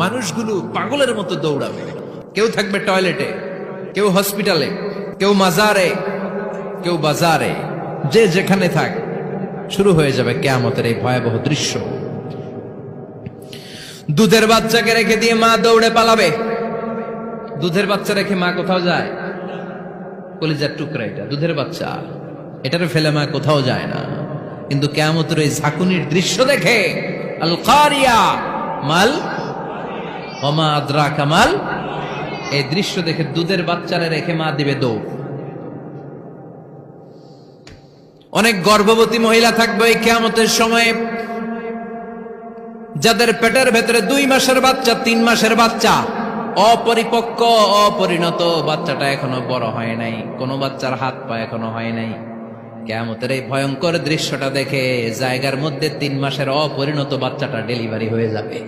মানুষগুলো পাগলের মতো দৌড়াবে। কেউ থাকবে টয়লেটে, কেউ হসপিটালে, কেউ মাজারে, কেউ বাজারে, যে যেখানে থাক, শুরু হয়ে যাবে কিয়ামতের এই ভয়াবহ দৃশ্য। দুধের বাচ্চাকে রেখে দিয়ে মা দৌড়ে পালাবে। দুধের বাচ্চা রেখে মা কোথাও যায়? কলিজার টুকরা এটা, দুধের বাচ্চা, এটারে ফেলে মা কোথাও যায় না। কিন্তু কিয়ামতের এই ঝাঁকুনির দৃশ্য দেখে, আল কারিয়া মাল ওমা আদরাকা মাল, এই দৃশ্য দেখে দুধের বাচ্চারে রেখে মা দিবে দৌড়। অনেক গর্ভবতী মহিলা থাকবে এই কিয়ামতের সময়ে, যাদের পেটের ভেতরে 2 মাসের বাচ্চা, 3 মাসের বাচ্চা, অপরিপক্ক অপরিণত, বাচ্চাটা এখনো বড় হয় নাই, কোনো বাচ্চার হাত পা এখনো হয় নাই। কিয়ামতের এই ভয়ঙ্কর দৃশ্যটা দেখে জায়গার মধ্যে 3 মাসের অপরিণত বাচ্চাটা ডেলিভারি হয়ে যাবে।